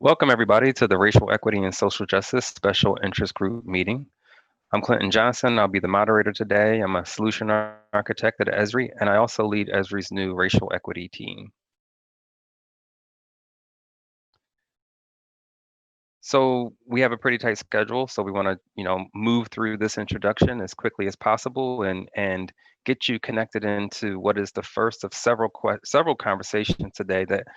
Welcome, everybody, to the Racial Equity and Social Justice Special Interest Group meeting. I'm Clinton Johnson. I'll be the moderator today. I'm a solution architect at Esri, and I also lead Esri's new racial equity team. So we have a pretty tight schedule, so we want to, move through this introduction as quickly as possible and get you connected into what is the first of several conversations today that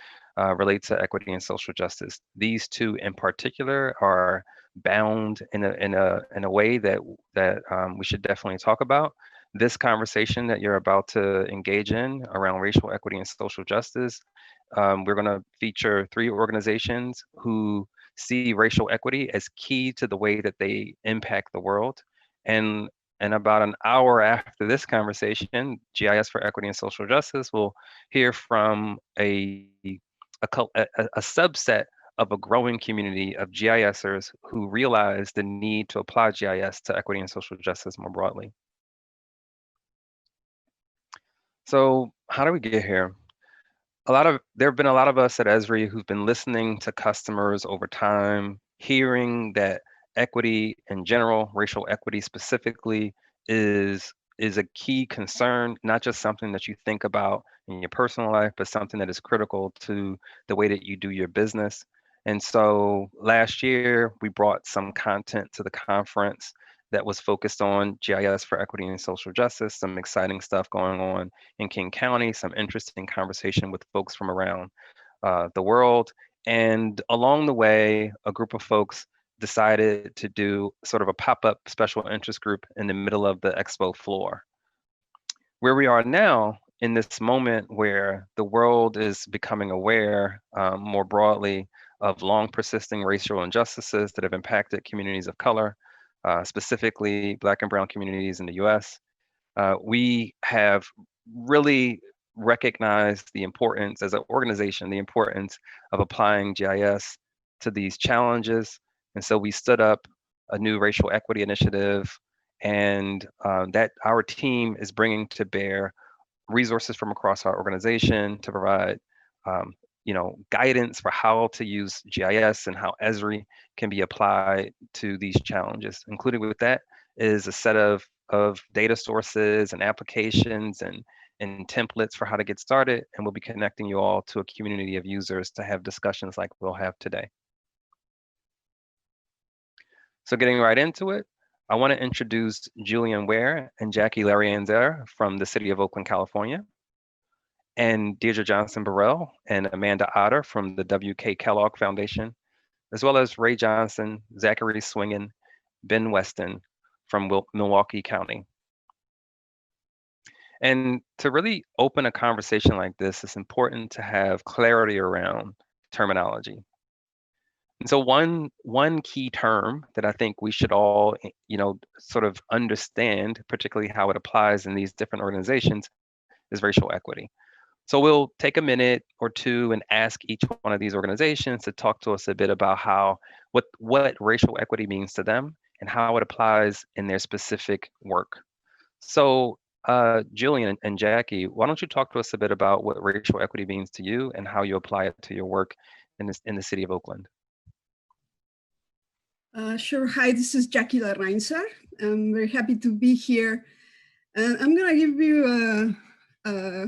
relate to equity and social justice. These two in particular are bound in a way that we should definitely talk about. This conversation that you're about to engage in around racial equity and social justice, we're going to feature three organizations who see racial equity as key to the way that they impact the world. And about an hour after this conversation, GIS for Equity and Social Justice will hear from a subset of a growing community of GISers who realize the need to apply GIS to equity and social justice more broadly. So how do we get here? There have been a lot of us at Esri who've been listening to customers over time, hearing that equity in general, racial equity specifically, is a key concern, not just something that you think about in your personal life, but something that is critical to the way that you do your business. And so last year, we brought some content to the conference that was focused on GIS for equity and social justice, some exciting stuff going on in King County, some interesting conversation with folks from around the world. And along the way, a group of folks decided to do sort of a pop-up special interest group in the middle of the expo floor. Where we are now, in this moment where the world is becoming aware more broadly of long persisting racial injustices that have impacted communities of color, specifically Black and Brown communities in the US, we have really recognized the importance as an organization, the importance of applying GIS to these challenges. And so we stood up a new racial equity initiative, and that our team is bringing to bear resources from across our organization to provide guidance for how to use GIS and how Esri can be applied to these challenges. Included with that is a set of data sources and applications and templates for how to get started. And we'll be connecting you all to a community of users to have discussions like we'll have today. So getting right into it, I want to introduce Julian Ware and Jacque Larrainzar from the City of Oakland, California, and Deirdre Johnson Burel and Amanda Otter from the Kellogg Foundation, as well as Rae Johnson, Zachary Swingen, Ben Weston from Milwaukee County. And to really open a conversation like this, it's important to have clarity around terminology. And so one key term that I think we should all, sort of understand, particularly how it applies in these different organizations, is racial equity. So we'll take a minute or two and ask each one of these organizations to talk to us a bit about what racial equity means to them and how it applies in their specific work. So Julian and Jacque, why don't you talk to us a bit about what racial equity means to you and how you apply it to your work in the City of Oakland? Sure. Hi, this is Jacque Larrainzar. I'm very happy to be here. And I'm going to give you a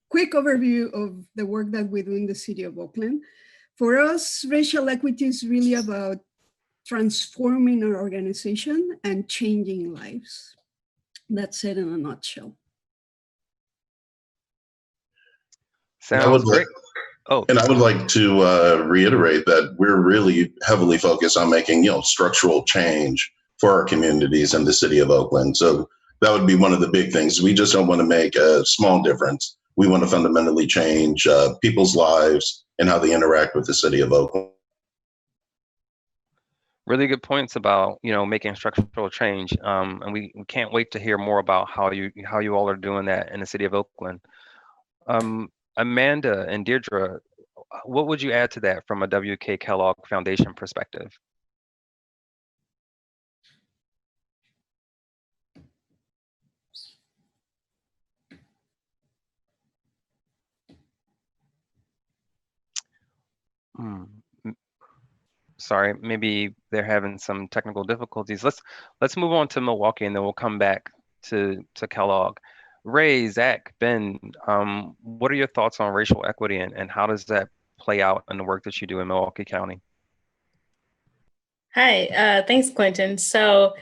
quick overview of the work that we do in the City of Oakland. For us, racial equity is really about transforming our organization and changing lives. That's it in a nutshell. Sounds great. And I would like to reiterate that we're really heavily focused on making, structural change for our communities in the City of Oakland. So that would be one of the big things. We just don't want to make a small difference. We want to fundamentally change people's lives and how they interact with the City of Oakland. Really good points about making structural change, and we can't wait to hear more about how you all are doing that in the City of Oakland. Amanda and Deirdre, what would you add to that from a W.K. Kellogg Foundation perspective? sorry, maybe they're having some technical difficulties. Let's move on to Milwaukee, and then we'll come back to Kellogg. Rae, Zach, Ben, what are your thoughts on racial equity, and how does that play out in the work that you do in Milwaukee County? Hi, thanks, Clinton. So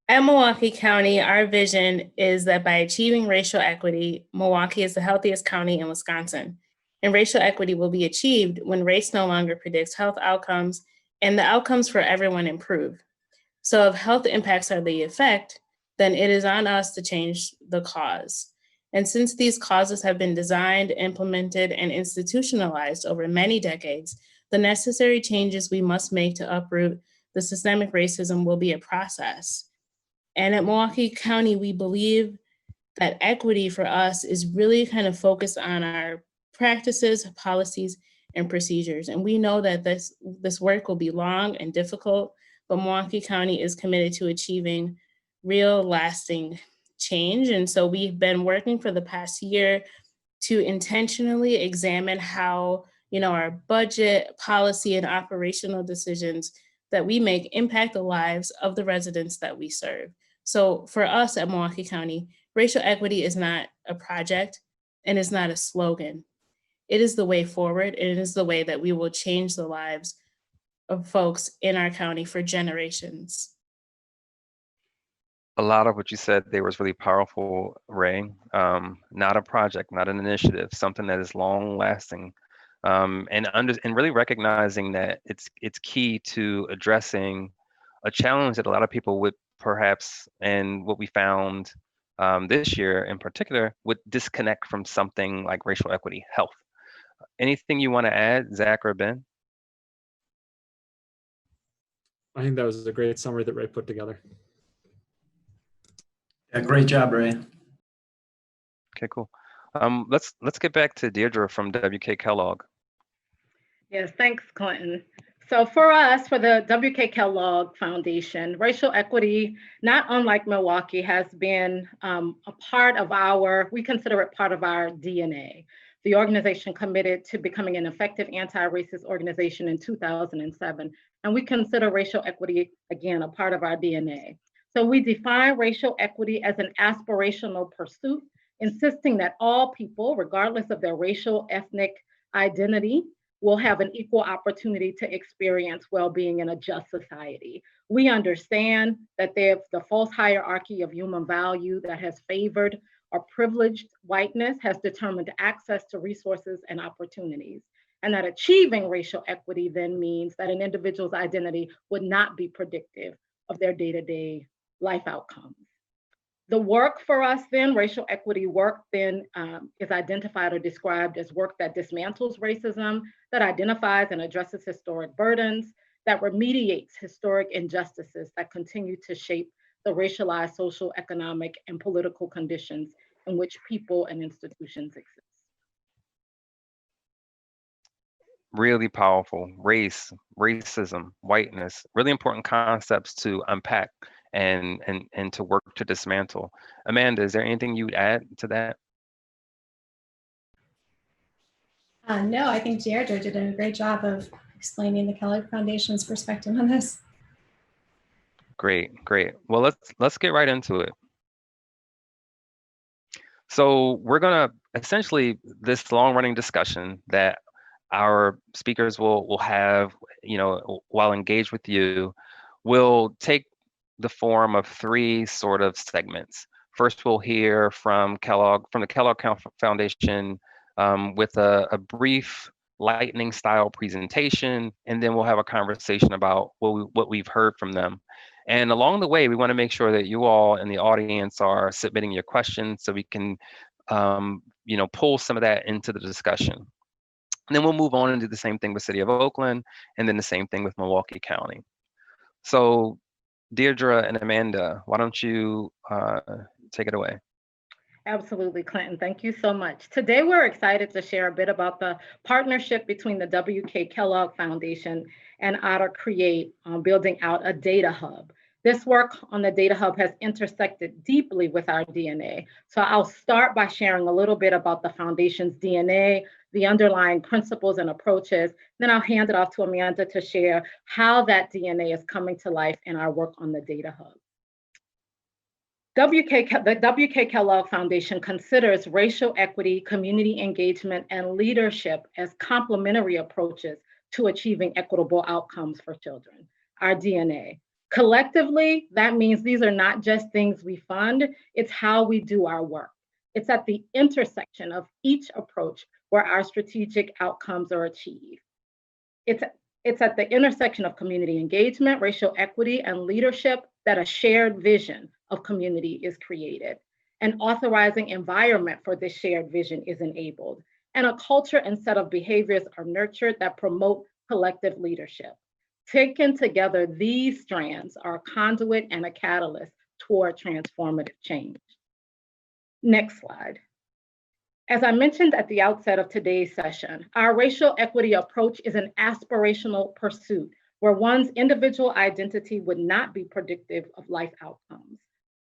at Milwaukee County, our vision is that by achieving racial equity, Milwaukee is the healthiest county in Wisconsin. And racial equity will be achieved when race no longer predicts health outcomes and the outcomes for everyone improve. So if health impacts are the effect, then it is on us to change the cause. And since these causes have been designed, implemented, and institutionalized over many decades, the necessary changes we must make to uproot the systemic racism will be a process. And at Milwaukee County, we believe that equity for us is really kind of focused on our practices, policies, and procedures. And we know that this work will be long and difficult, but Milwaukee County is committed to achieving real lasting change. And so we've been working for the past year to intentionally examine how, our budget, policy, and operational decisions that we make impact the lives of the residents that we serve. So for us at Milwaukee County, racial equity is not a project and it's not a slogan. It is the way forward, and it is the way that we will change the lives of folks in our county for generations. A lot of what you said there was really powerful, Rae. Not a project, not an initiative, something that is long lasting. And really recognizing that it's key to addressing a challenge that a lot of people would perhaps, and what we found this year in particular, would disconnect from something like racial equity, health. Anything you want to add, Zach or Ben? I think that was a great summary that Rae put together. Yeah, great job, Rae. Okay, cool. Let's get back to Deirdre from WK Kellogg. Yes, thanks, Clinton. So for us, for the WK Kellogg Foundation, racial equity, not unlike Milwaukee, has been a part of we consider it part of our DNA. The organization committed to becoming an effective anti-racist organization in 2007, and we consider racial equity, again, a part of our DNA. So we define racial equity as an aspirational pursuit, insisting that all people, regardless of their racial, ethnic identity, will have an equal opportunity to experience well-being in a just society. We understand that there's the false hierarchy of human value that has favored or privileged whiteness has determined access to resources and opportunities, and that achieving racial equity then means that an individual's identity would not be predictive of their day-to-day life outcomes. The work for us then, racial equity work then is identified or described as work that dismantles racism, that identifies and addresses historic burdens, that remediates historic injustices that continue to shape the racialized social, economic, and political conditions in which people and institutions exist. Really powerful. Race, racism, whiteness, really important concepts to unpack and to work to dismantle. Amanda, is there anything you'd add to that? No, I think Deirdre did a great job of explaining the Kellogg Foundation's perspective on this. Great. Well, let's get right into it. So we're gonna essentially, this long-running discussion that our speakers will have, while engaged with you, will take the form of three sort of segments. First, we'll hear from the Kellogg Foundation with a brief lightning style presentation, and then we'll have a conversation about what we've heard from them. And along the way, we want to make sure that you all in the audience are submitting your questions so we can pull some of that into the discussion. And then we'll move on and do the same thing with City of Oakland, and then the same thing with Milwaukee County. So Deirdre and Amanda, why don't you take it away? Absolutely, Clinton. Thank you so much. Today, we're excited to share a bit about the partnership between the WK Kellogg Foundation and Otter Create on building out a data hub. This work on the Data Hub has intersected deeply with our DNA. So I'll start by sharing a little bit about the Foundation's DNA, the underlying principles and approaches. Then I'll hand it off to Amanda to share how that DNA is coming to life in our work on the Data Hub. The W.K. Kellogg Foundation considers racial equity, community engagement, and leadership as complementary approaches to achieving equitable outcomes for children, our DNA. Collectively, that means these are not just things we fund, it's how we do our work. It's at the intersection of each approach where our strategic outcomes are achieved. It's at the intersection of community engagement, racial equity, and leadership that a shared vision of community is created. An authorizing environment for this shared vision is enabled, and a culture and set of behaviors are nurtured that promote collective leadership. Taken together, these strands are a conduit and a catalyst toward transformative change. Next slide. As I mentioned at the outset of today's session, our racial equity approach is an aspirational pursuit where one's individual identity would not be predictive of life outcomes.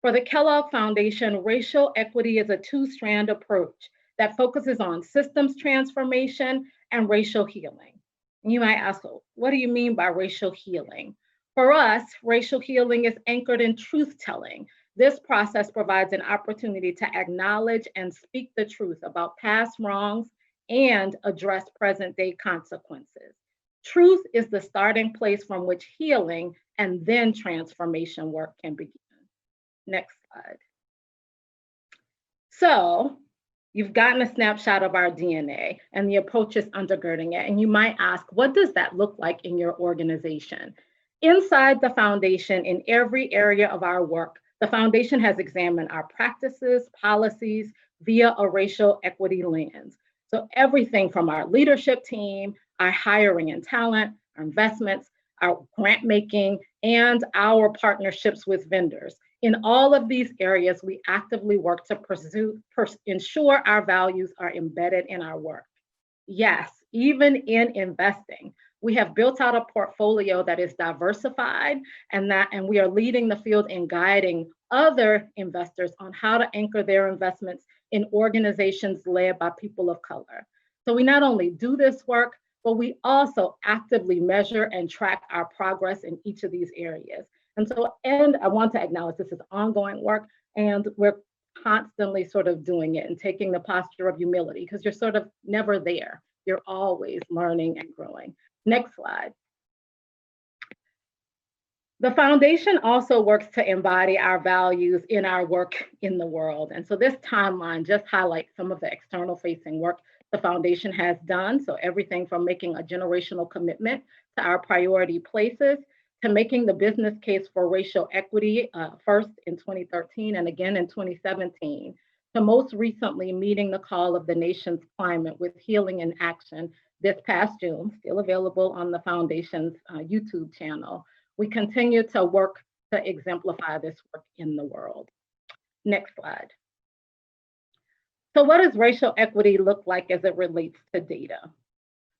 For the Kellogg Foundation, racial equity is a two-strand approach that focuses on systems transformation and racial healing. You might ask, what do you mean by racial healing? For us, racial healing is anchored in truth-telling. This process provides an opportunity to acknowledge and speak the truth about past wrongs and address present-day consequences. Truth is the starting place from which healing and then transformation work can begin. Next slide. So, you've gotten a snapshot of our DNA and the approaches undergirding it. And you might ask, what does that look like in your organization? Inside the foundation, in every area of our work, the foundation has examined our practices, policies via a racial equity lens. So everything from our leadership team, our hiring and talent, our investments, our grant making, and our partnerships with vendors. In all of these areas, we actively work to ensure our values are embedded in our work. Yes, even in investing, we have built out a portfolio that is diversified and we are leading the field in guiding other investors on how to anchor their investments in organizations led by people of color. So we not only do this work, but we also actively measure and track our progress in each of these areas. And I want to acknowledge this is ongoing work, and we're constantly sort of doing it and taking the posture of humility because you're sort of never there. You're always learning and growing. Next slide. The foundation also works to embody our values in our work in the world. And so this timeline just highlights some of the external facing work the foundation has done. So everything from making a generational commitment to our priority places to making the business case for racial equity first in 2013 and again in 2017, to most recently meeting the call of the nation's climate with Healing in Action this past June, still available on the foundation's YouTube channel. We continue to work to exemplify this work in the world. Next slide. So what does racial equity look like as it relates to data?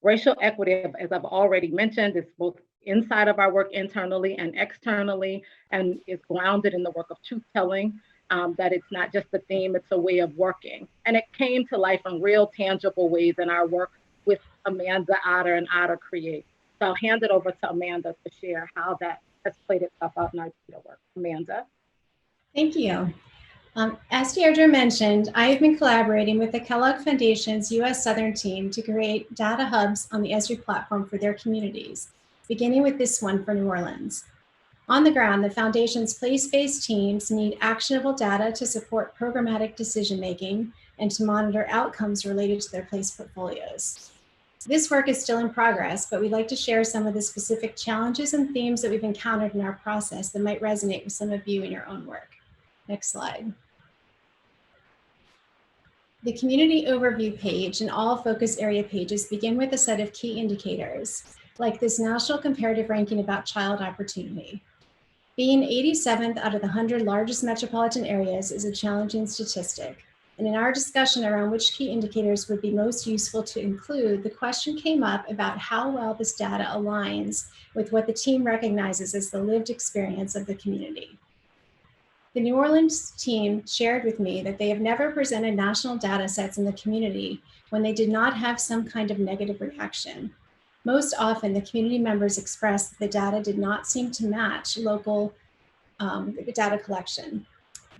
Racial equity, as I've already mentioned, is both inside of our work internally and externally, and is grounded in the work of truth-telling, that it's not just a theme, it's a way of working. And it came to life in real tangible ways in our work with Amanda, Otter, and Otter Create. So I'll hand it over to Amanda to share how that has played itself out in our data work. Amanda. Thank you. As Deirdre mentioned, I have been collaborating with the Kellogg Foundation's U.S. Southern team to create data hubs on the Esri platform for their communities, beginning with this one for New Orleans. On the ground, the Foundation's place-based teams need actionable data to support programmatic decision-making and to monitor outcomes related to their place portfolios. This work is still in progress, but we'd like to share some of the specific challenges and themes that we've encountered in our process that might resonate with some of you in your own work. Next slide. The community overview page and all focus area pages begin with a set of key indicators, like this national comparative ranking about child opportunity. Being 87th out of the 100 largest metropolitan areas is a challenging statistic. And in our discussion around which key indicators would be most useful to include, the question came up about how well this data aligns with what the team recognizes as the lived experience of the community. The New Orleans team shared with me that they have never presented national data sets in the community when they did not have some kind of negative reaction. Most often, the community members expressed that the data did not seem to match local data collection.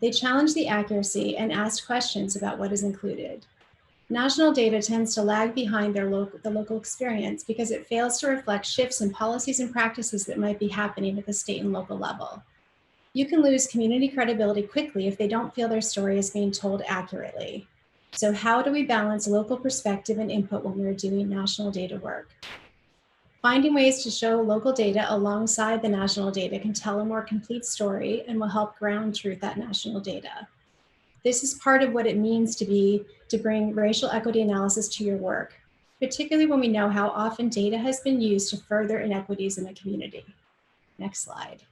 They challenged the accuracy and asked questions about what is included. National data tends to lag behind the local experience because it fails to reflect shifts in policies and practices that might be happening at the state and local level. You can lose community credibility quickly if they don't feel their story is being told accurately. So how do we balance local perspective and input when we're doing national data work? Finding ways to show local data alongside the national data can tell a more complete story and will help ground truth that national data. This is part of what it means to bring racial equity analysis to your work, particularly when we know how often data has been used to further inequities in the community. Next slide.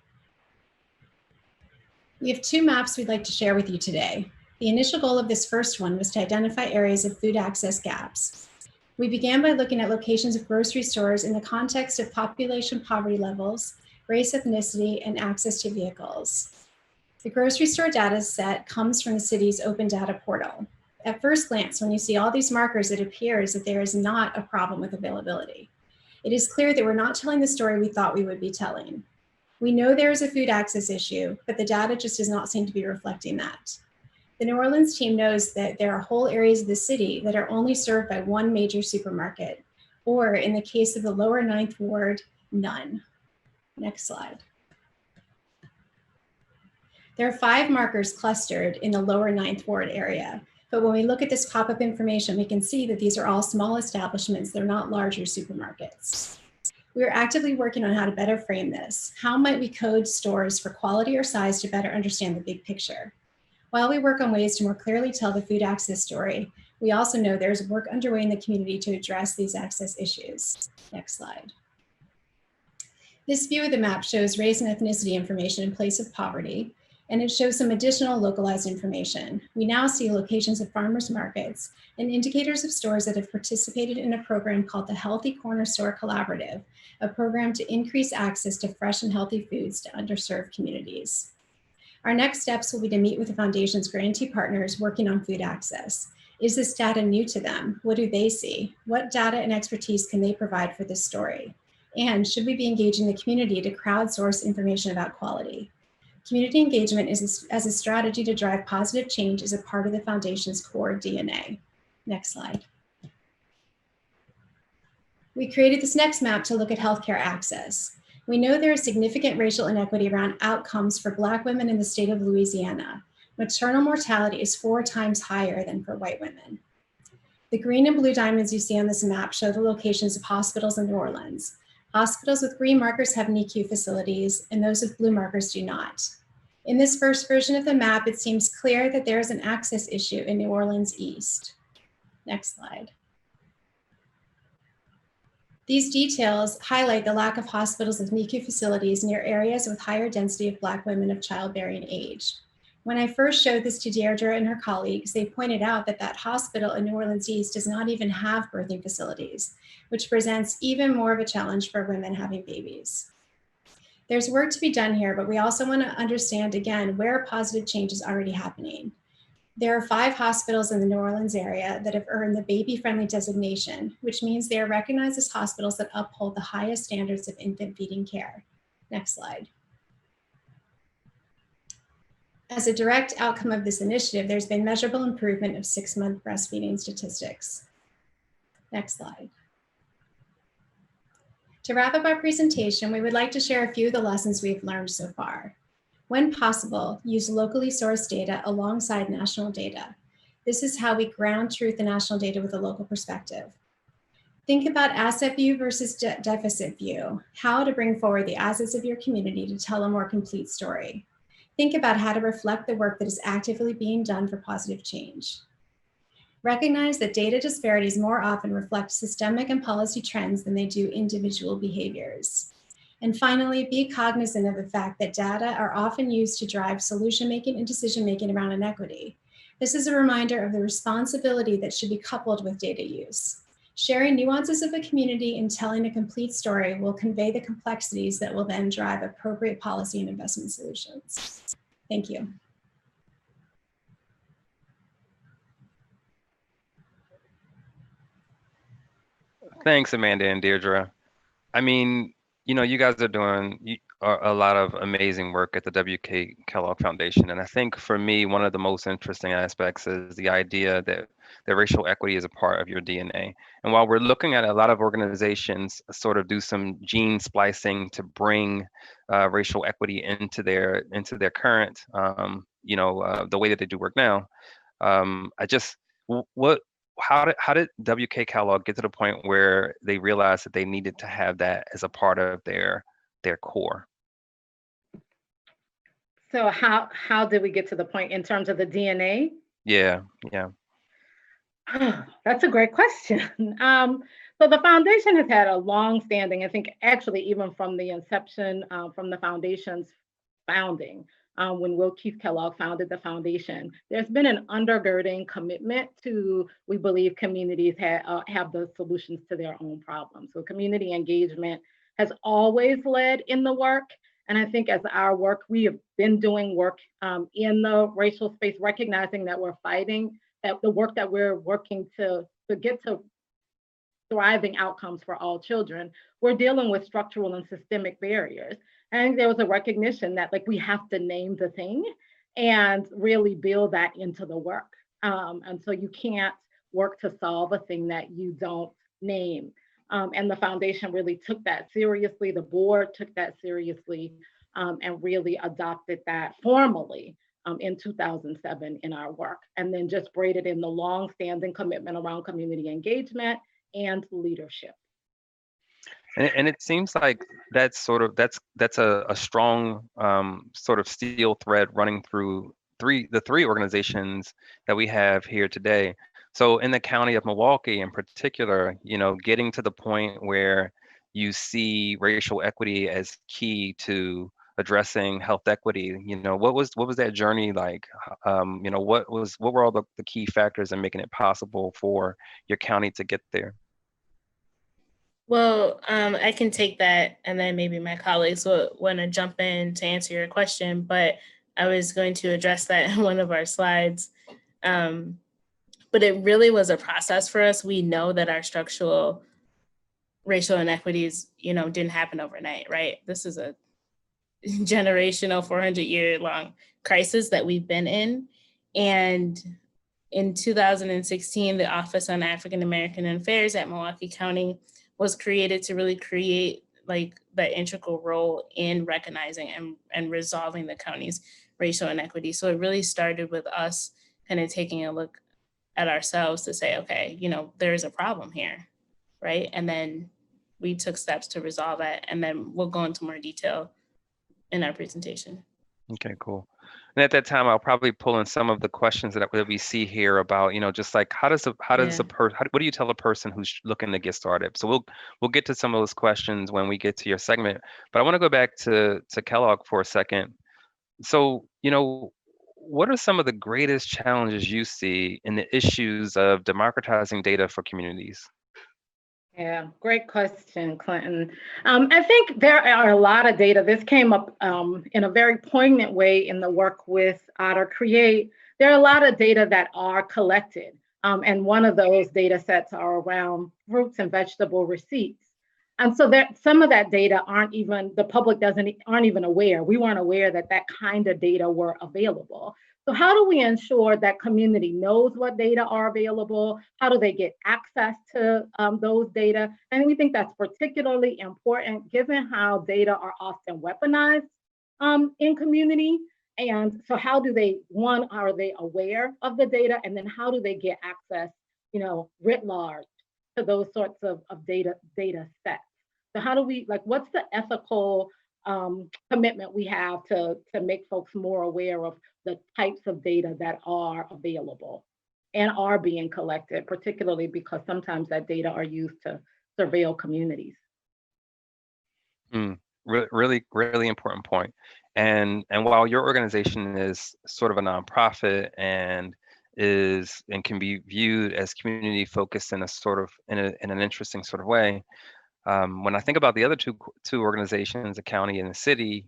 We have two maps we'd like to share with you today. The initial goal of this first one was to identify areas of food access gaps. We began by looking at locations of grocery stores in the context of population poverty levels, race, ethnicity, and access to vehicles. The grocery store data set comes from the city's open data portal. At first glance, when you see all these markers, it appears that there is not a problem with availability. It is clear that we're not telling the story we thought we would be telling. We know there is a food access issue, but the data just does not seem to be reflecting that. The New Orleans team knows that there are whole areas of the city that are only served by one major supermarket, or in the case of the lower 9th Ward, none. Next slide. There are 5 markers clustered in the lower 9th Ward area, but when we look at this pop-up information, we can see that these are all small establishments. They're not larger supermarkets. We are actively working on how to better frame this. How might we code stores for quality or size to better understand the big picture? While we work on ways to more clearly tell the food access story, we also know there's work underway in the community to address these access issues. Next slide. This view of the map shows race and ethnicity information in place of poverty, and it shows some additional localized information. We now see locations of farmers markets and indicators of stores that have participated in a program called the Healthy Corner Store Collaborative, a program to increase access to fresh and healthy foods to underserved communities. Our next steps will be to meet with the foundation's grantee partners working on food access. Is this data new to them? What do they see? What data and expertise can they provide for this story? And should we be engaging the community to crowdsource information about quality? Community engagement as a strategy to drive positive change is a part of the foundation's core DNA. Next slide. We created this next map to look at healthcare access. We know there is significant racial inequity around outcomes for Black women in the state of Louisiana. Maternal mortality is 4 times higher than for white women. The green and blue diamonds you see on this map show the locations of hospitals in New Orleans. Hospitals with green markers have NICU facilities, and those with blue markers do not. In this first version of the map, it seems clear that there is an access issue in New Orleans East. Next slide. These details highlight the lack of hospitals with NICU facilities near areas with higher density of Black women of childbearing age. When I first showed this to Deirdre and her colleagues, they pointed out that that hospital in New Orleans East does not even have birthing facilities, which presents even more of a challenge for women having babies. There's work to be done here, but we also want to understand again where positive change is already happening. There are 5 hospitals in the New Orleans area that have earned the baby-friendly designation, which means they are recognized as hospitals that uphold the highest standards of infant feeding care. Next slide. As a direct outcome of this initiative, there's been measurable improvement of 6-month breastfeeding statistics. Next slide. To wrap up our presentation, we would like to share a few of the lessons we've learned so far. When possible, use locally sourced data alongside national data. This is how we ground truth in national data with a local perspective. Think about asset view versus deficit view, how to bring forward the assets of your community to tell a more complete story. Think about how to reflect the work that is actively being done for positive change. Recognize that data disparities more often reflect systemic and policy trends than they do individual behaviors. And finally, be cognizant of the fact that data are often used to drive solution-making and decision-making around inequity. This is a reminder of the responsibility that should be coupled with data use. Sharing nuances of a community and telling a complete story will convey the complexities that will then drive appropriate policy and investment solutions. Thank you. Thanks, Amanda and Deirdre. I mean, you guys are doing a lot of amazing work at the WK Kellogg Foundation. And I think for me, one of the most interesting aspects is the idea that racial equity is a part of your DNA. And while we're looking at a lot of organizations sort of do some gene splicing to bring racial equity into their current, the way that they do work now, how did WK Kellogg get to the point where they realized that they needed to have that as a part of their core? So how did we get to the point in terms of the DNA? Yeah. That's a great question. So the foundation has had a long-standing, I think actually even from the inception, from the foundation's founding, when Will Keith Kellogg founded the foundation, there's been an undergirding commitment to, we believe communities have the solutions to their own problems. So community engagement has always led in the work. And I think as our work, we have been doing work in the racial space, recognizing that we're fighting, that the work that we're working to get to thriving outcomes for all children, we're dealing with structural and systemic barriers. I think there was a recognition that we have to name the thing and really build that into the work. And so you can't work to solve a thing that you don't name. And the foundation really took that seriously. The board took that seriously and really adopted that formally in 2007 in our work. And then just braided in the long-standing commitment around community engagement and leadership. And it seems like that's a strong sort of steel thread running through the three organizations that we have here today. So in the county of Milwaukee in particular, getting to the point where you see racial equity as key to addressing health equity, what was that journey like? What were all the key factors in making it possible for your county to get there? Well, I can take that, and then maybe my colleagues will want to jump in to answer your question, but I was going to address that in one of our slides. But it really was a process for us. We know that our structural racial inequities, didn't happen overnight, right? This is a generational 400-year-long crisis that we've been in. And in 2016, the Office on African American Affairs at Milwaukee County was created to really create that integral role in recognizing and resolving the county's racial inequity. So it really started with us kind of taking a look at ourselves to say, okay, there's a problem here, right? And then we took steps to resolve it. And then we'll go into more detail in our presentation. Okay, cool. And at that time, I'll probably pull in some of the questions that we see here about, just like what do you tell a person who's looking to get started? So we'll get to some of those questions when we get to your segment. But I want to go back to Kellogg for a second. So, what are some of the greatest challenges you see in the issues of democratizing data for communities? Yeah, great question, Clinton. I think there are a lot of data. This came up in a very poignant way in the work with Otter Create. There are a lot of data that are collected. And one of those data sets are around fruits and vegetable receipts. And so some of that data the public aren't even aware. We weren't aware that kind of data were available. So how do we ensure that community knows what data are available? How do they get access to those data? And we think that's particularly important given how data are often weaponized in community. And so how do are they aware of the data? And then how do they get access, writ large to those sorts of data sets? So how do we, what's the ethical commitment we have to make folks more aware of the types of data that are available and are being collected, particularly because sometimes that data are used to surveil communities. Really, really important point. And while your organization is sort of a nonprofit and is and can be viewed as community focused in a sort of in an interesting sort of way. When I think about the other two organizations, the county and the city,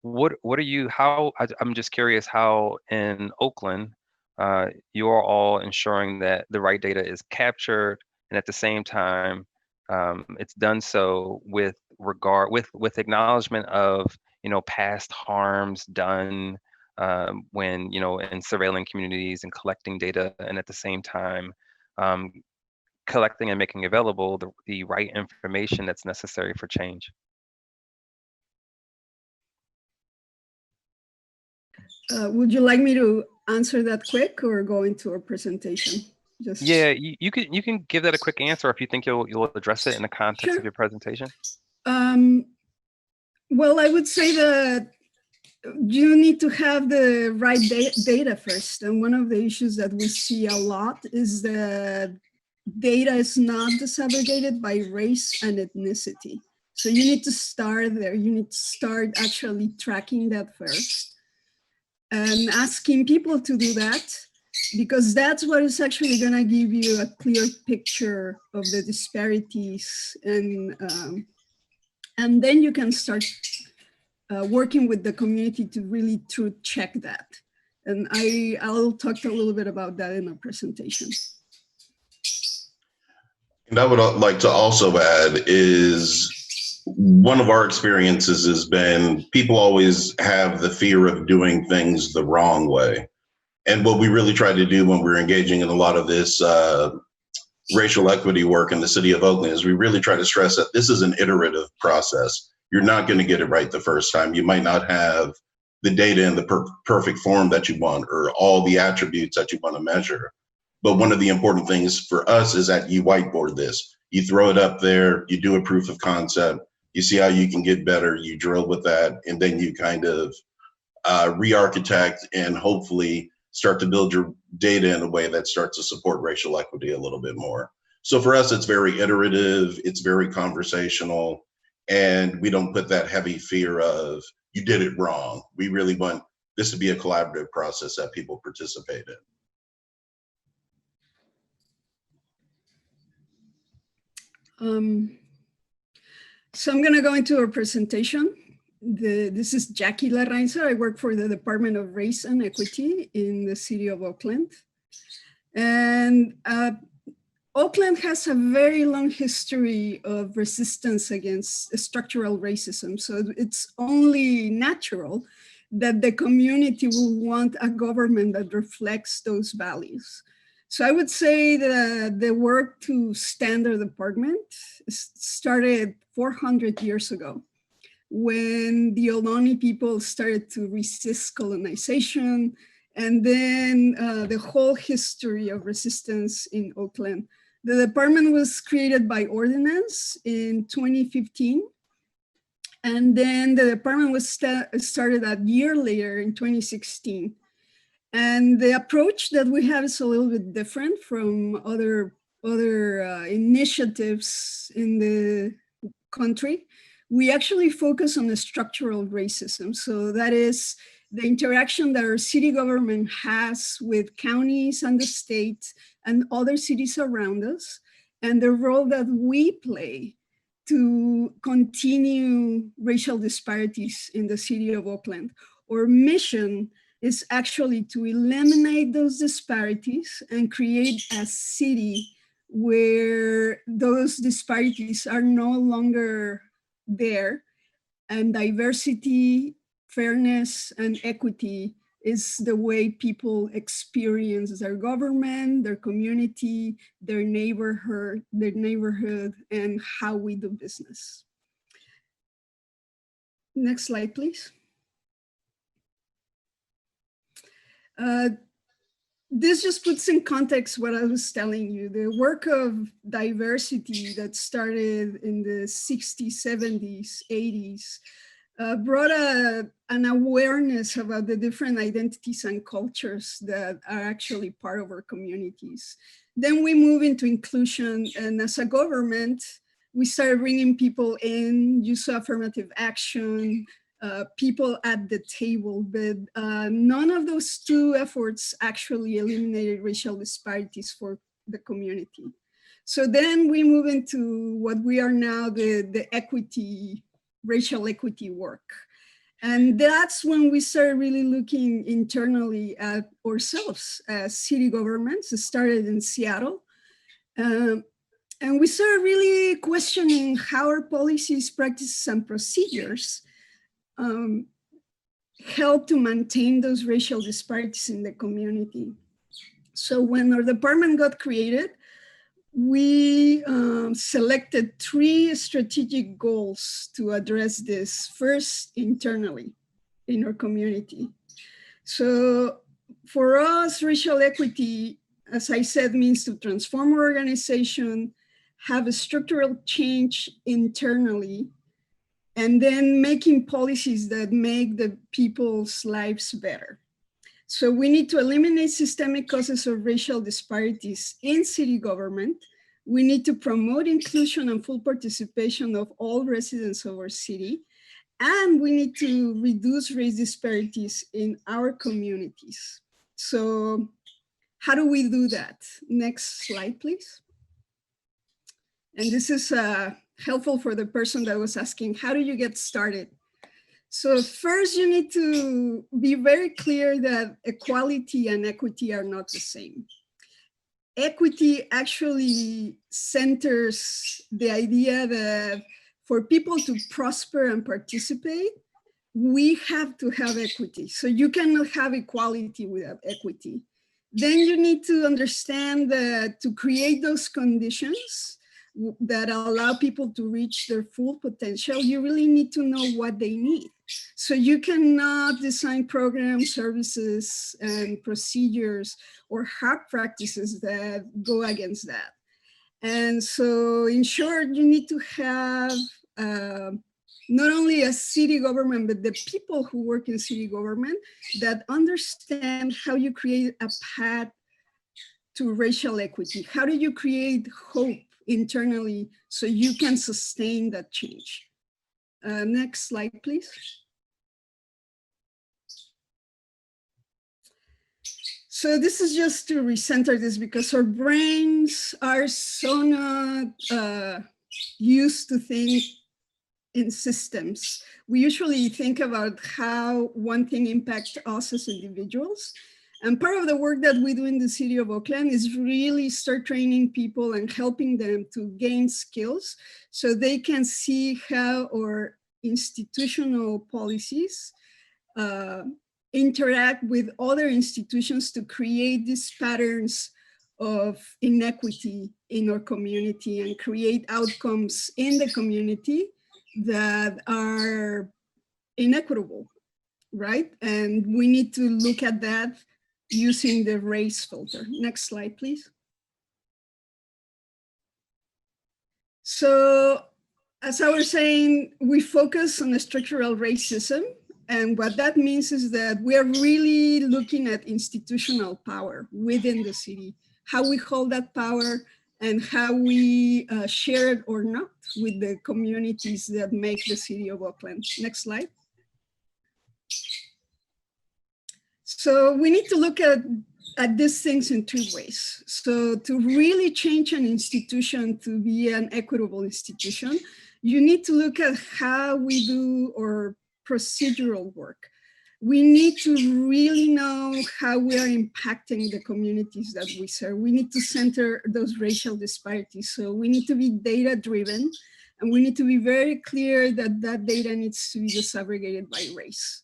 what are you? I'm just curious how in Oakland you are all ensuring that the right data is captured, and at the same time it's done so with regard with acknowledgement of past harms done when in surveilling communities and collecting data, and at the same time um, collecting and making available the right information that's necessary for change. Would you like me to answer that quick or go into our presentation? Yeah, you can give that a quick answer if you think you'll address it in the context Sure. of your presentation. Well, I would say that you need to have the right data first. And one of the issues that we see a lot is that data is not disaggregated by race and ethnicity. So you need to start there. You need to start actually tracking that first and asking people to do that, because that's what is actually going to give you a clear picture of the disparities, and then you can start working with the community to really truth check that. And I'll talk a little bit about that in our presentation. And I would like to also add is one of our experiences has been people always have the fear of doing things the wrong way. And what we really try to do when we're engaging in a lot of this racial equity work in the city of Oakland is we really try to stress that this is an iterative process. You're not going to get it right the first time. You might not have the data in the perfect form that you want or all the attributes that you want to measure. But one of the important things for us is that you whiteboard this. You throw it up there, you do a proof of concept, you see how you can get better, you drill with that, and then you kind of re-architect and hopefully start to build your data in a way that starts to support racial equity a little bit more. So for us, it's very iterative, it's very conversational, and we don't put that heavy fear of you did it wrong. We really want this to be a collaborative process that people participate in. So I'm going to go into our presentation. This is Jacque Larrainzar. I work for the Department of Race and Equity in the City of Oakland. And Oakland has a very long history of resistance against structural racism. So it's only natural that the community will want a government that reflects those values. So I would say that the work to stand our department started 400 years ago, when the Ohlone people started to resist colonization, and then the whole history of resistance in Oakland. The department was created by ordinance in 2015, and then the department was started a year later in 2016. And the approach that we have is a little bit different from other initiatives in the country. We actually focus on the structural racism. So that is the interaction that our city government has with counties and the state and other cities around us, and the role that we play to continue racial disparities in the city of Oakland. Our mission is actually to eliminate those disparities and create a city where those disparities are no longer there, and diversity, fairness, and equity is the way people experience their government, their community, their neighborhood, and how we do business. Next slide, please. This just puts in context what I was telling you. The work of diversity that started in the 60s, 70s, 80s brought an awareness about the different identities and cultures that are actually part of our communities. Then we move into inclusion, and as a government, we started bringing people in, use of affirmative action, people at the table, but none of those two efforts actually eliminated racial disparities for the community. So then we move into what we are now, the equity, racial equity work. And that's when we started really looking internally at ourselves as city governments. It started in Seattle. And we started really questioning how our policies, practices, and procedures help to maintain those racial disparities in the community. So when our department got created, we selected 3 strategic goals to address this. First, internally in our community. So for us, racial equity, as I said, means to transform our organization, have a structural change internally, and then making policies that make the people's lives better. So we need to eliminate systemic causes of racial disparities in city government. We need to promote inclusion and full participation of all residents of our city. And we need to reduce race disparities in our communities. So how do we do that? Next slide, please. And this is helpful for the person that was asking, how do you get started? So first, you need to be very clear that equality and equity are not the same. Equity actually centers the idea that for people to prosper and participate, we have to have equity. So you cannot have equality without equity. Then you need to understand that to create those conditions that allow people to reach their full potential, you really need to know what they need. So you cannot design programs, services, and procedures or hard practices that go against that. And so in short, you need to have not only a city government, but the people who work in city government that understand how you create a path to racial equity. How do you create hope internally so you can sustain that change? Next slide, please. So this is just to recenter this because our brains are so not used to think in systems. We usually think about how one thing impacts us as individuals. And part of the work that we do in the City of Oakland is really start training people and helping them to gain skills so they can see how our institutional policies interact with other institutions to create these patterns of inequity in our community and create outcomes in the community that are inequitable, right? And we need to look at that using the race filter. Next slide, please. So as I was saying, we focus on the structural racism. And what that means is that we are really looking at institutional power within the city, how we hold that power and how we share it or not with the communities that make the City of Oakland. Next slide. So we need to look at these things in 2 ways. So to really change an institution to be an equitable institution, you need to look at how we do our procedural work. We need to really know how we are impacting the communities that we serve. We need to center those racial disparities. So we need to be data driven, and we need to be very clear that that data needs to be disaggregated by race.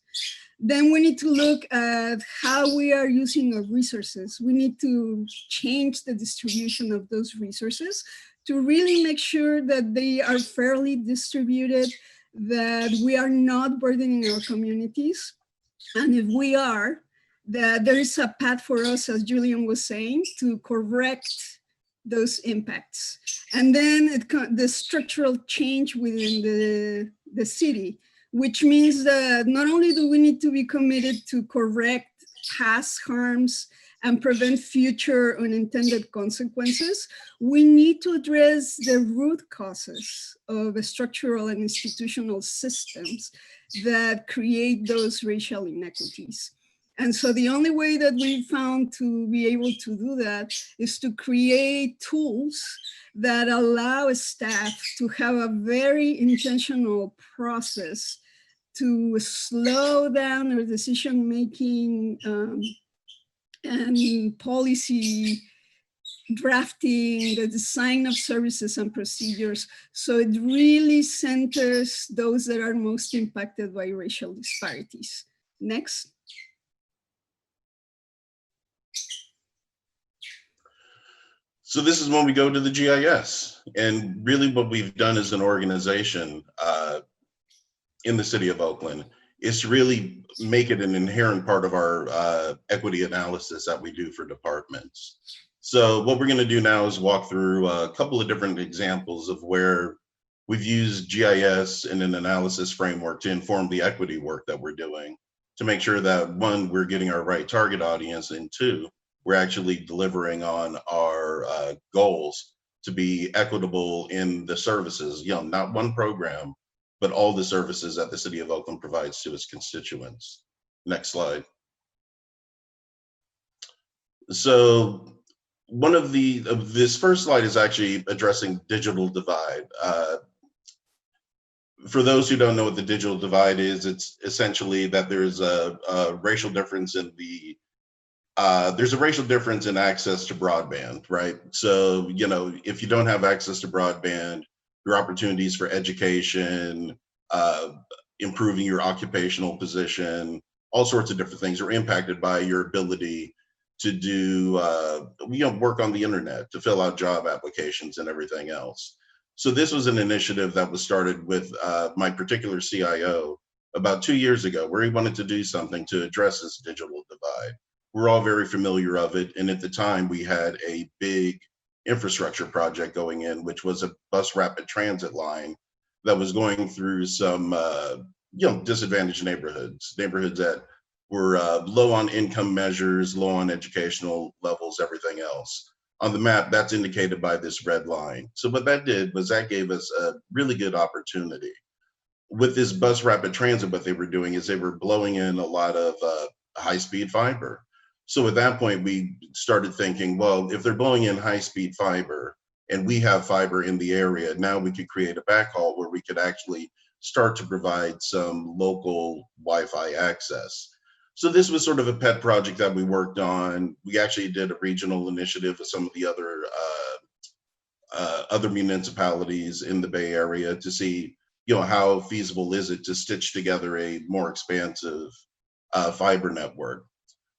Then we need to look at how we are using our resources. We need to change the distribution of those resources to really make sure that they are fairly distributed, that we are not burdening our communities. And if we are, that there is a path for us, as Julian was saying, to correct those impacts. And then the structural change within the city, which means that not only do we need to be committed to correct past harms and prevent future unintended consequences, we need to address the root causes of the structural and institutional systems that create those racial inequities. And so the only way that we found to be able to do that is to create tools that allow staff to have a very intentional process to slow down their decision-making and policy drafting, the design of services and procedures. So it really centers those that are most impacted by racial disparities. Next. So this is when we go to the GIS. And really what we've done as an organization in the City of Oakland is to really make it an inherent part of our equity analysis that we do for departments. So what we're going to do now is walk through a couple of different examples of where we've used GIS in an analysis framework to inform the equity work that we're doing, to make sure that one, we're getting our right target audience, and two, we're actually delivering on our goals to be equitable in the services, you know, not one program, but all the services that the City of Oakland provides to its constituents. Next slide. So one of this first slide is actually addressing digital divide. For those who don't know what the digital divide is, it's essentially that there's a racial difference in the there's a racial difference in access to broadband, right? So, you know, if you don't have access to broadband, your opportunities for education, improving your occupational position, all sorts of different things are impacted by your ability to do, you know, work on the internet, to fill out job applications and everything else. So this was an initiative that was started with my particular CIO about 2 years ago, where he wanted to do something to address this digital divide. We're all very familiar of it. And at the time we had a big infrastructure project going in, which was a bus rapid transit line that was going through some, you know, disadvantaged neighborhoods that were low on income measures, low on educational levels, everything else. On the map, that's indicated by this red line. So what that did was that gave us a really good opportunity. With this bus rapid transit, what they were doing is they were blowing in a lot of high-speed fiber. So at that point, we started thinking, well, if they're blowing in high-speed fiber and we have fiber in the area, now we could create a backhaul where we could actually start to provide some local Wi-Fi access. So this was sort of a pet project that we worked on. We actually did a regional initiative with some of the other municipalities in the Bay Area to see, you know, how feasible is it to stitch together a more expansive fiber network.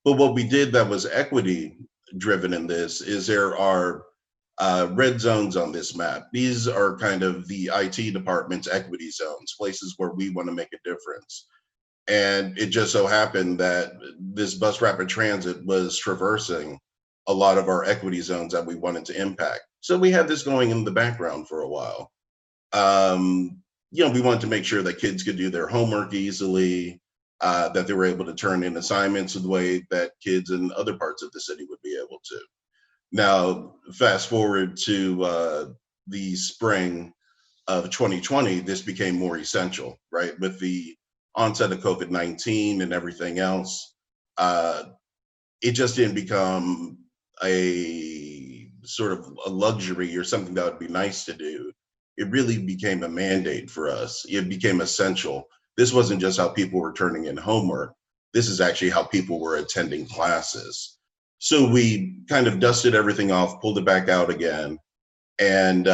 But what we did that was equity driven in this is there are red zones on this map. These are kind of the IT department's equity zones, places where we want to make a difference. And it just so happened that this bus rapid transit was traversing a lot of our equity zones that we wanted to impact. So we had this going in the background for a while. You know, we wanted to make sure that kids could do their homework easily, that they were able to turn in assignments the way that kids in other parts of the city would be able to. Now, fast forward to the spring of 2020, this became more essential, right? With the onset of COVID-19 and everything else, it just didn't become a sort of a luxury or something that would be nice to do. It really became a mandate for us. It became essential. This wasn't just how people were turning in homework. This is actually how people were attending classes. So we kind of dusted everything off, pulled it back out again, and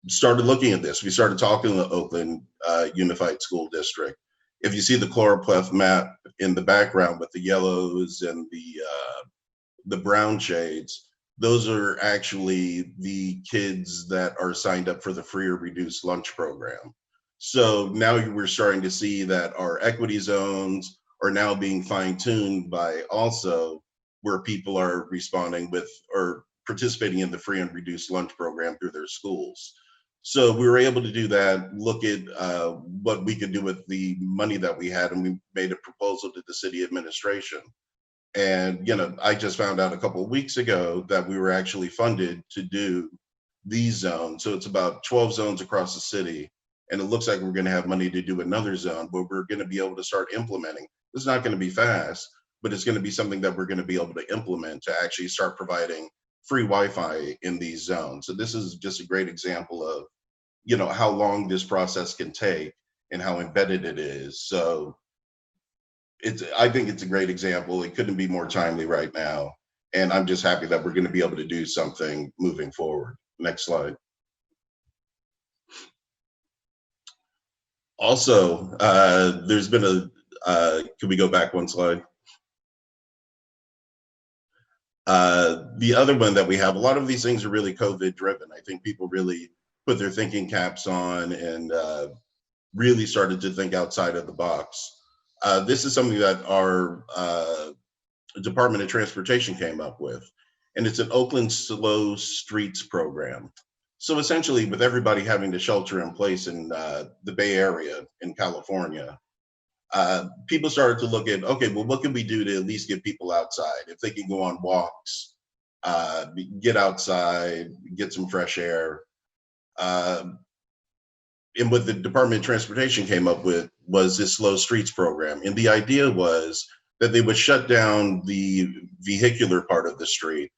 started looking at this. We started talking to the Oakland Unified School District. If you see the chloropleth map in the background with the yellows and the brown shades, those are actually the kids that are signed up for the free or reduced lunch program. So now we're starting to see that our equity zones are now being fine-tuned by also where people are responding with or participating in the free and reduced lunch program through their schools. So we were able to do that, look at what we could do with the money that we had, and we made a proposal to the city administration And, I just found out a couple of weeks ago that we were actually funded to do these zones. So it's about 12 zones across the city. And it looks like we're going to have money to do another zone, but we're going to be able to start implementing. It's not going to be fast, but it's going to be something that we're going to be able to implement to actually start providing free Wi-Fi in these zones. So this is just a great example of, how long this process can take and how embedded it is. So I think it's a great example. It couldn't be more timely right now. And I'm just happy that we're going to be able to do something moving forward. Next slide. Also, there's been can we go back one slide? The other one that we have, a lot of these things are really COVID driven. I think people really put their thinking caps on and really started to think outside of the box. This is something that our Department of Transportation came up with, and it's an Oakland Slow Streets program. So essentially, with everybody having to shelter in place in the Bay Area in California, people started to look at, okay, well, what can we do to at least get people outside? If they can go on walks, get outside, get some fresh air. And what the Department of Transportation came up with was this Slow Streets program. And the idea was that they would shut down the vehicular part of the street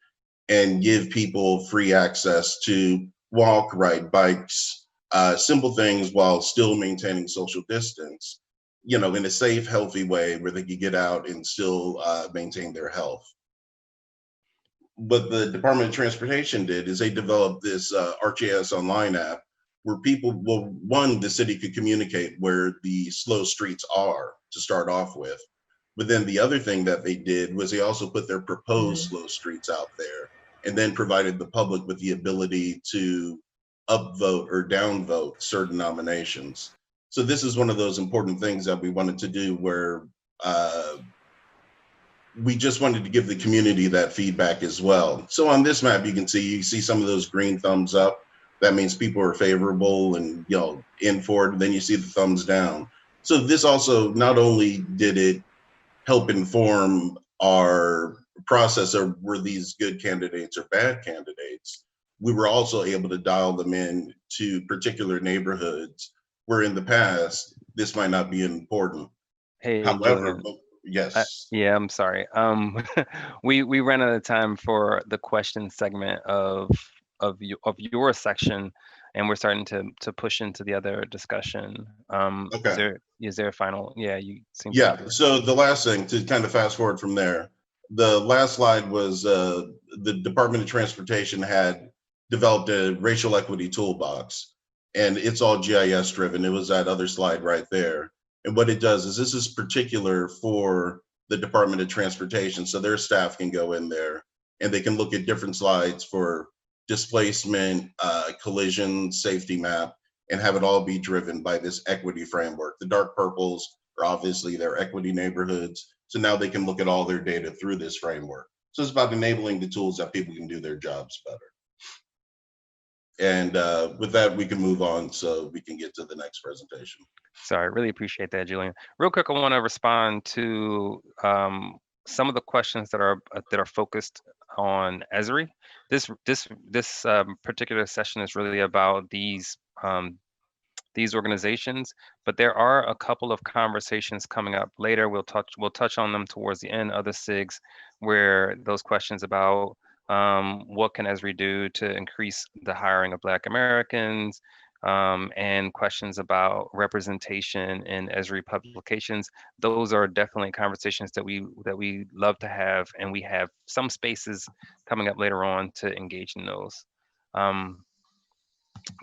and give people free access to walk, ride bikes, simple things while still maintaining social distance, in a safe, healthy way where they could get out and still maintain their health. What the Department of Transportation did is they developed this ArcGIS Online app where people, the city could communicate where the slow streets are to start off with. But then the other thing that they did was they also put their proposed slow streets out there and then provided the public with the ability to upvote or downvote certain nominations. So this is one of those important things that we wanted to do where we just wanted to give the community that feedback as well. So on this map, you see some of those green thumbs up. That means people are favorable and in for it. And then you see the thumbs down. So this also, not only did it help inform our process of were these good candidates or bad candidates, we were also able to dial them in to particular neighborhoods where in the past, this might not be important. Hey, However, Julian. yes. Yeah, I'm sorry. We ran out of time for the question segment of your section, and we're starting to push into the other discussion. Okay. Is there a final? Yeah, you seem. Yeah. So the last thing to kind of fast forward from there, the last slide was the Department of Transportation had developed a racial equity toolbox, and it's all GIS driven. It was that other slide right there. And what it does is this is particular for the Department of Transportation. So their staff can go in there and they can look at different slides for displacement, collision, safety map, and have it all be driven by this equity framework. The dark purples are obviously their equity neighborhoods. So now they can look at all their data through this framework. So it's about enabling the tools that people can do their jobs better. And with that, we can move on so we can get to the next presentation. Sorry, really appreciate that, Julian. Real quick, I want to respond to some of the questions that are focused on Esri. This particular session is really about these organizations, but there are a couple of conversations coming up later. We'll touch on them towards the end of the SIGs, where those questions about what can Esri do to increase the hiring of Black Americans, and questions about representation in Esri publications. Those are definitely conversations that we love to have, and we have some spaces coming up later on to engage in those.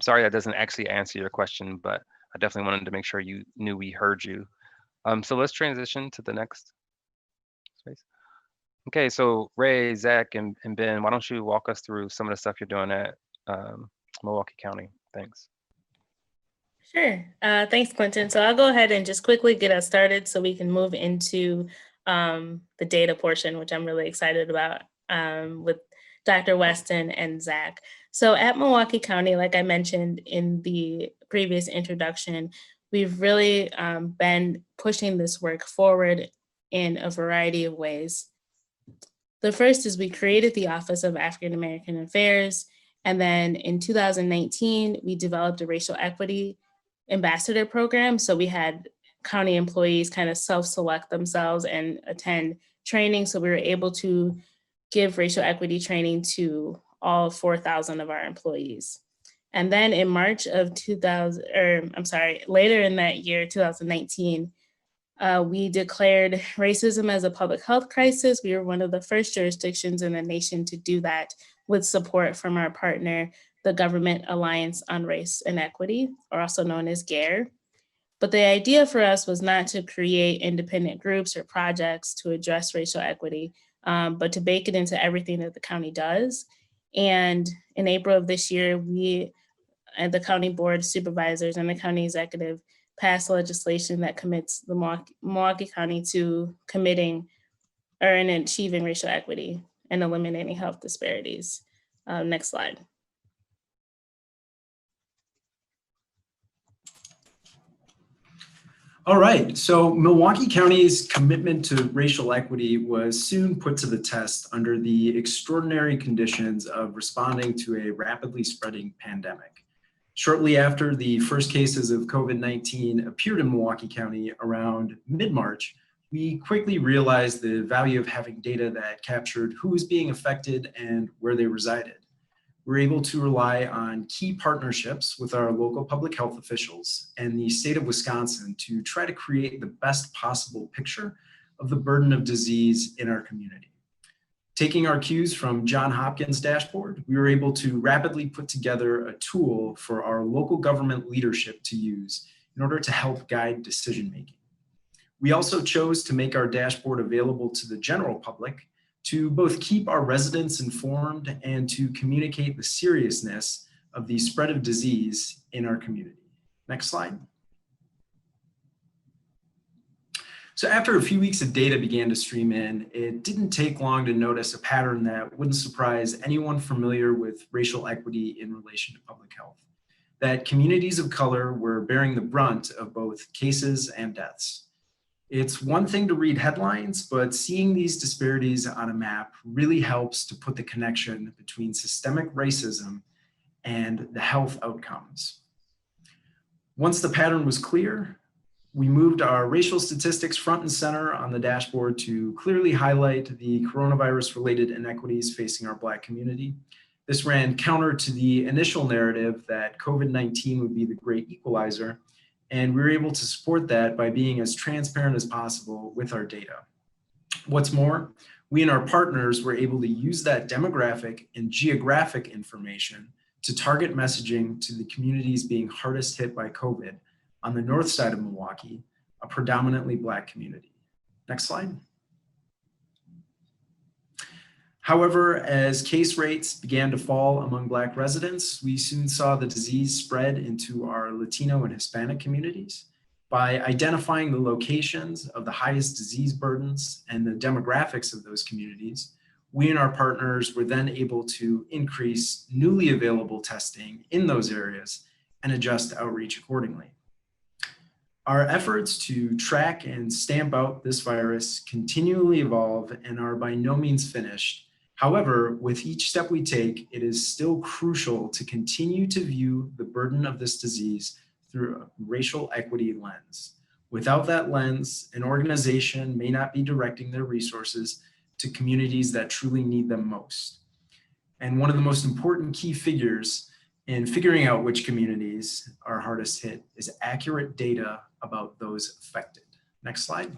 Sorry that doesn't actually answer your question, but I definitely wanted to make sure you knew we heard you. So let's transition to the next space. Okay, so Rae, Zach, and Ben, why don't you walk us through some of the stuff you're doing at Milwaukee County? Thanks. Sure. Thanks, Quentin. So I'll go ahead and just quickly get us started so we can move into the data portion, which I'm really excited about with Dr. Weston and Zach. So at Milwaukee County, like I mentioned in the previous introduction, we've really been pushing this work forward in a variety of ways. The first is we created the Office of African American Affairs. And then in 2019, we developed a racial equity ambassador program. So we had county employees kind of self-select themselves and attend training. So we were able to give racial equity training to all 4,000 of our employees. And then in March of later in that year, 2019, we declared racism as a public health crisis. We were one of the first jurisdictions in the nation to do that with support from our partner, the Government Alliance on Race and Equity, or also known as GARE. But the idea for us was not to create independent groups or projects to address racial equity, but to bake it into everything that the county does. And in April of this year, we, at the county board supervisors and the county executive, passed legislation that commits the Milwaukee County to committing or in achieving racial equity and eliminating health disparities. Next slide. All right, so Milwaukee County's commitment to racial equity was soon put to the test under the extraordinary conditions of responding to a rapidly spreading pandemic. Shortly after the first cases of COVID-19 appeared in Milwaukee County around mid-March, we quickly realized the value of having data that captured who was being affected and where they resided. We're able to rely on key partnerships with our local public health officials and the state of Wisconsin to try to create the best possible picture of the burden of disease in our community. Taking our cues from Johns Hopkins dashboard, we were able to rapidly put together a tool for our local government leadership to use in order to help guide decision-making. We also chose to make our dashboard available to the general public to both keep our residents informed and to communicate the seriousness of the spread of disease in our community. Next slide. So after a few weeks of data began to stream in, it didn't take long to notice a pattern that wouldn't surprise anyone familiar with racial equity in relation to public health, that communities of color were bearing the brunt of both cases and deaths. It's one thing to read headlines, but seeing these disparities on a map really helps to put the connection between systemic racism and the health outcomes. Once the pattern was clear, we moved our racial statistics front and center on the dashboard to clearly highlight the coronavirus-related inequities facing our Black community. This ran counter to the initial narrative that COVID-19 would be the great equalizer, and we were able to support that by being as transparent as possible with our data. What's more, we and our partners were able to use that demographic and geographic information to target messaging to the communities being hardest hit by COVID on the north side of Milwaukee, a predominantly Black community. Next slide. However, as case rates began to fall among Black residents, we soon saw the disease spread into our Latino and Hispanic communities. By identifying the locations of the highest disease burdens and the demographics of those communities, we and our partners were then able to increase newly available testing in those areas and adjust outreach accordingly. Our efforts to track and stamp out this virus continually evolve and are by no means finished. However, with each step we take, it is still crucial to continue to view the burden of this disease through a racial equity lens. Without that lens, an organization may not be directing their resources to communities that truly need them most. And one of the most important key figures in figuring out which communities are hardest hit is accurate data about those affected. Next slide.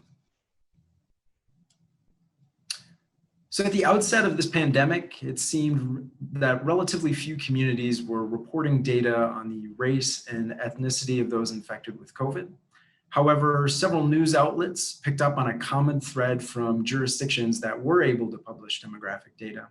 So at the outset of this pandemic, it seemed that relatively few communities were reporting data on the race and ethnicity of those infected with COVID. However, several news outlets picked up on a common thread from jurisdictions that were able to publish demographic data,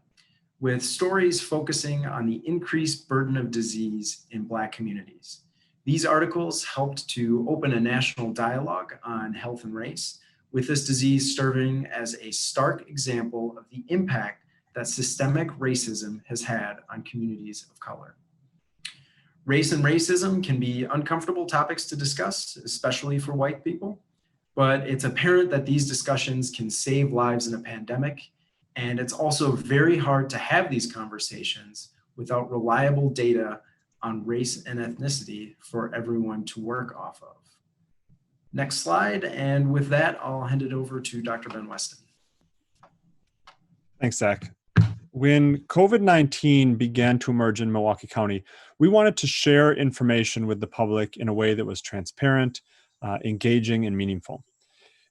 with stories focusing on the increased burden of disease in Black communities. These articles helped to open a national dialogue on health and race, with this disease serving as a stark example of the impact that systemic racism has had on communities of color. Race and racism can be uncomfortable topics to discuss, especially for white people, but it's apparent that these discussions can save lives in a pandemic And it's also very hard to have these conversations without reliable data on race and ethnicity for everyone to work off of. Next slide, and with that, I'll hand it over to Dr. Ben Weston. Thanks, Zach. When COVID-19 began to emerge in Milwaukee County, we wanted to share information with the public in a way that was transparent, engaging, and meaningful.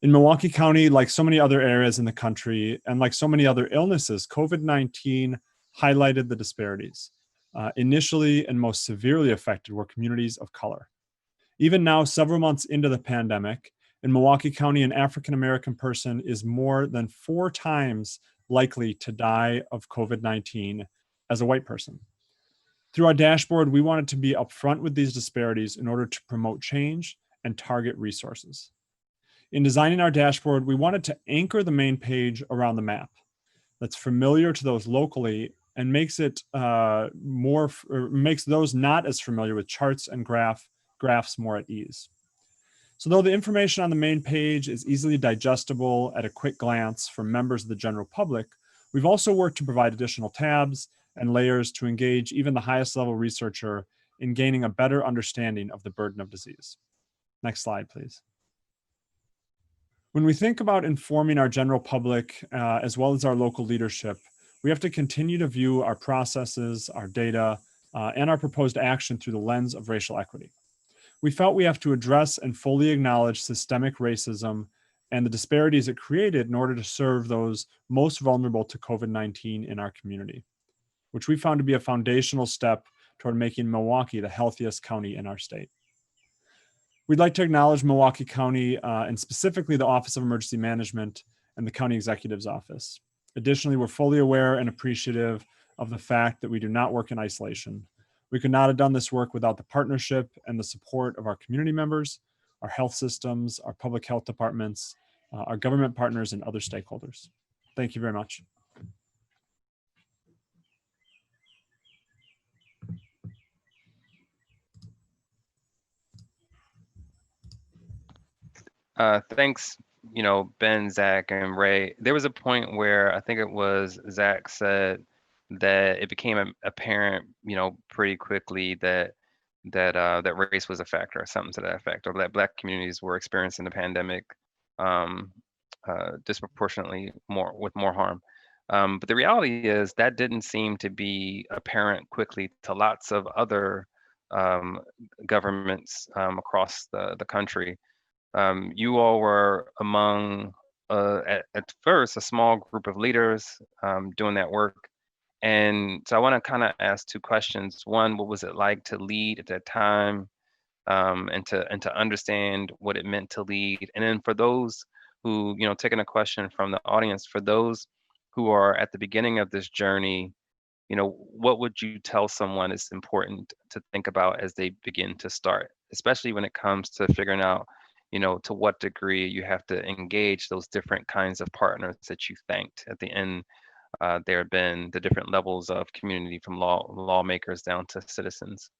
In Milwaukee County, like so many other areas in the country, and like so many other illnesses, COVID-19 highlighted the disparities. Initially and most severely affected were communities of color. Even now, several months into the pandemic, in Milwaukee County, an African-American person is more than 4 times likely to die of COVID-19 as a white person. Through our dashboard, we wanted to be upfront with these disparities in order to promote change and target resources. In designing our dashboard, we wanted to anchor the main page around the map that's familiar to those locally and makes it makes those not as familiar with charts and graphs more at ease. So though the information on the main page is easily digestible at a quick glance for members of the general public, we've also worked to provide additional tabs and layers to engage even the highest level researcher in gaining a better understanding of the burden of disease. Next slide, please. When we think about informing our general public as well as our local leadership, we have to continue to view our processes, our data, and our proposed action through the lens of racial equity. We felt we have to address and fully acknowledge systemic racism and the disparities it created in order to serve those most vulnerable to COVID-19 in our community, which we found to be a foundational step toward making Milwaukee the healthiest county in our state. We'd like to acknowledge Milwaukee County and specifically the Office of Emergency Management and the County Executive's Office. Additionally, we're fully aware and appreciative of the fact that we do not work in isolation. We could not have done this work without the partnership and the support of our community members, our health systems, our public health departments, our government partners, and other stakeholders. Thank you very much. Thanks, Ben, Zach, and Ray. There was a point where I think it was Zach said that it became apparent, pretty quickly that race was a factor, or something to that effect, or that Black communities were experiencing the pandemic disproportionately with more harm. But the reality is that didn't seem to be apparent quickly to lots of other governments across the country. You all were among, at first, a small group of leaders doing that work. And so I want to kind of ask 2 questions. One, what was it like to lead at that time, and to understand what it meant to lead? And then for those who, taking a question from the audience, for those who are at the beginning of this journey, what would you tell someone is important to think about as they begin to start, especially when it comes to figuring out, to what degree you have to engage those different kinds of partners that you thanked at the end. There have been the different levels of community, from lawmakers down to citizens.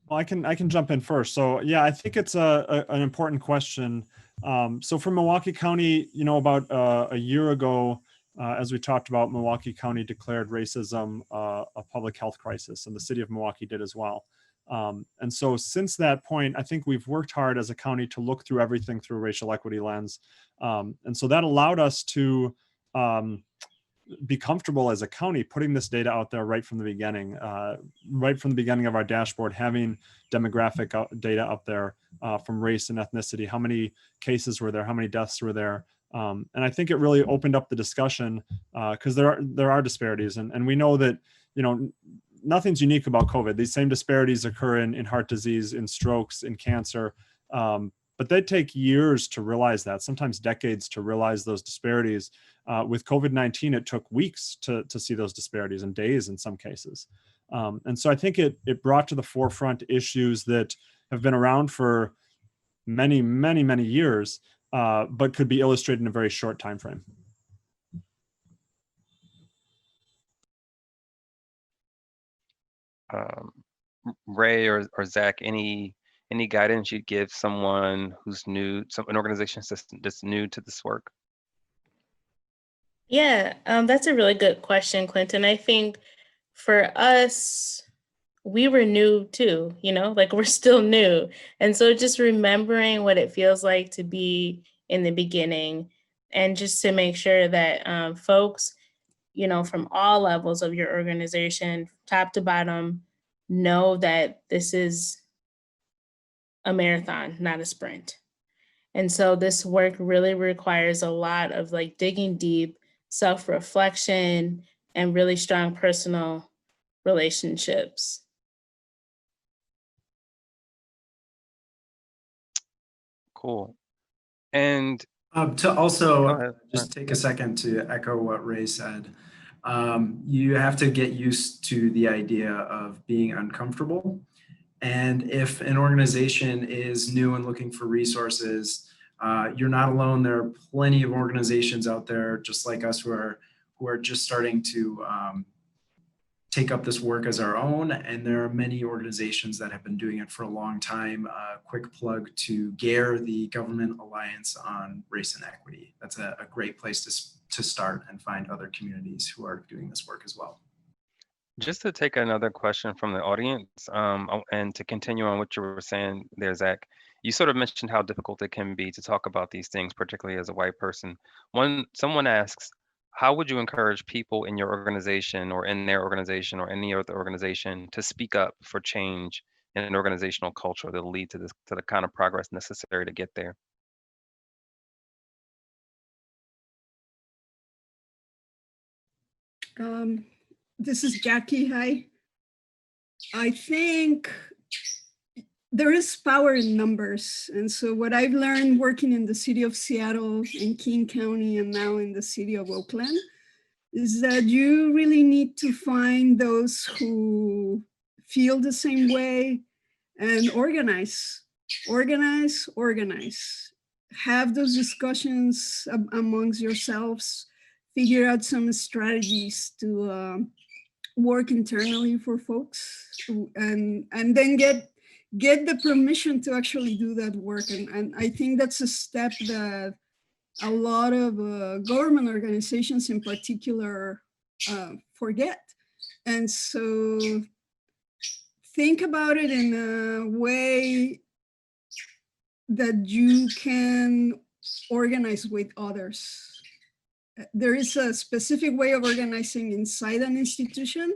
Well, I can jump in first. So yeah, I think it's an important question. So for Milwaukee County, about a year ago, as we talked about, Milwaukee County declared racism a public health crisis, and the city of Milwaukee did as well. And so since that point, I think we've worked hard as a county to look through everything through a racial equity lens. And so that allowed us to be comfortable as a county putting this data out there right from the beginning of our dashboard, having demographic data up there from race and ethnicity. How many cases were there? How many deaths were there? And I think it really opened up the discussion because there are disparities, and we know that nothing's unique about COVID. These same disparities occur in heart disease, in strokes, in cancer, but they take years to realize that, sometimes decades to realize those disparities. With COVID-19, it took weeks to see those disparities, and days in some cases. And so I think it brought to the forefront issues that have been around for many, many, many years, but could be illustrated in a very short time frame. Rae or Zach, any guidance you'd give someone who's new, an organization that's new to this work? Yeah, that's a really good question, Clinton. I think for us, we were new too, like we're still new. And so just remembering what it feels like to be in the beginning, and just to make sure that folks, from all levels of your organization, top to bottom, know that this is a marathon, not a sprint. And so this work really requires a lot of like digging deep, self-reflection, and really strong personal relationships. Cool. And to also go ahead. just take a second to echo what Rae said. You have to get used to the idea of being uncomfortable. And if an organization is new and looking for resources, you're not alone. There are plenty of organizations out there just like us who are just starting to take up this work as our own. And there are many organizations that have been doing it for a long time. Quick plug to GARE, the Government Alliance on Race and Equity. That's a great place to start and find other communities who are doing this work as well. Just to take another question from the audience, and to continue on what you were saying there, Zach, you sort of mentioned how difficult it can be to talk about these things, particularly as a white person. Someone asks, how would you encourage people in your organization or in their organization or any other organization to speak up for change in an organizational culture that'll lead to the kind of progress necessary to get there? This is Jackie. Hi. I think there is power in numbers. And so what I've learned working in the city of Seattle, in King County, and now in the city of Oakland, is that you really need to find those who feel the same way and organize. Have those discussions amongst yourselves, figure out some strategies to work internally for folks, and then get the permission to actually do that work. And I think that's a step that a lot of government organizations in particular forget. And so think about it in a way that you can organize with others. There is a specific way of organizing inside an institution,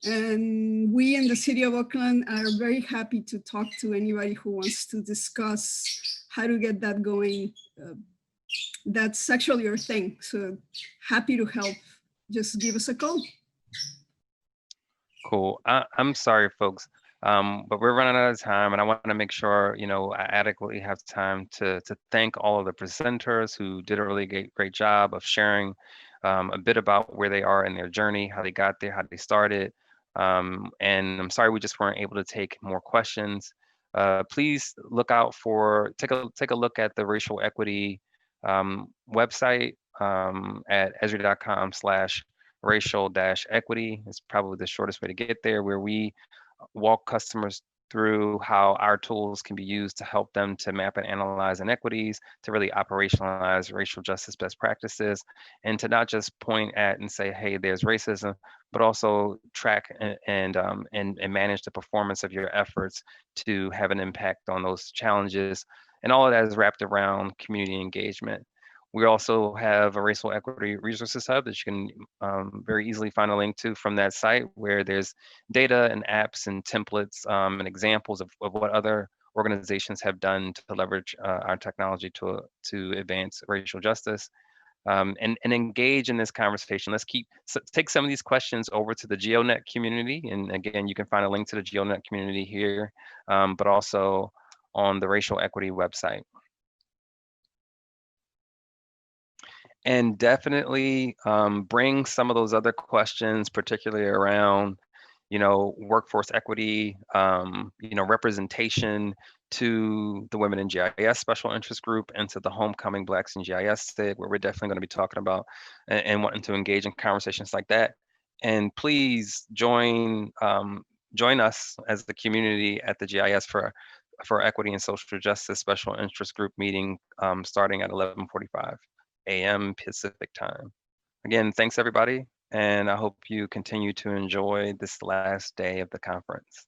and we in the City of Oakland are very happy to talk to anybody who wants to discuss how to get that going. That's actually your thing, so happy to help. Just give us a call. Cool. I'm sorry, folks, but we're running out of time, and I want to make sure I adequately have time to thank all of the presenters who did a really great job of sharing a bit about where they are in their journey, how they got there, how they started. And I'm sorry we just weren't able to take more questions. Please look out for take a look at the racial equity website at esri.com/racial-equity. It's probably the shortest way to get there, where we walk customers through how our tools can be used to help them to map and analyze inequities, to really operationalize racial justice best practices, and to not just point at and say, hey, there's racism, but also track and manage the performance of your efforts to have an impact on those challenges. And all of that is wrapped around community engagement. We also have a racial equity resources hub that you can very easily find a link to from that site, where there's data and apps and templates and examples of what other organizations have done to leverage our technology to advance racial justice, and engage in this conversation. Let's take some of these questions over to the GeoNet community. And again, you can find a link to the GeoNet community here, but also on the racial equity website. And definitely bring some of those other questions, particularly around, workforce equity, representation, to the Women in GIS Special Interest Group and to the Homecoming Blacks in GIS SIG, where we're definitely going to be talking about and wanting to engage in conversations like that. And please join join us as the community at the GIS for Equity and Social Justice Special Interest Group meeting starting at 11:45 a.m. Pacific time. Again, thanks everybody, and I hope you continue to enjoy this last day of the conference.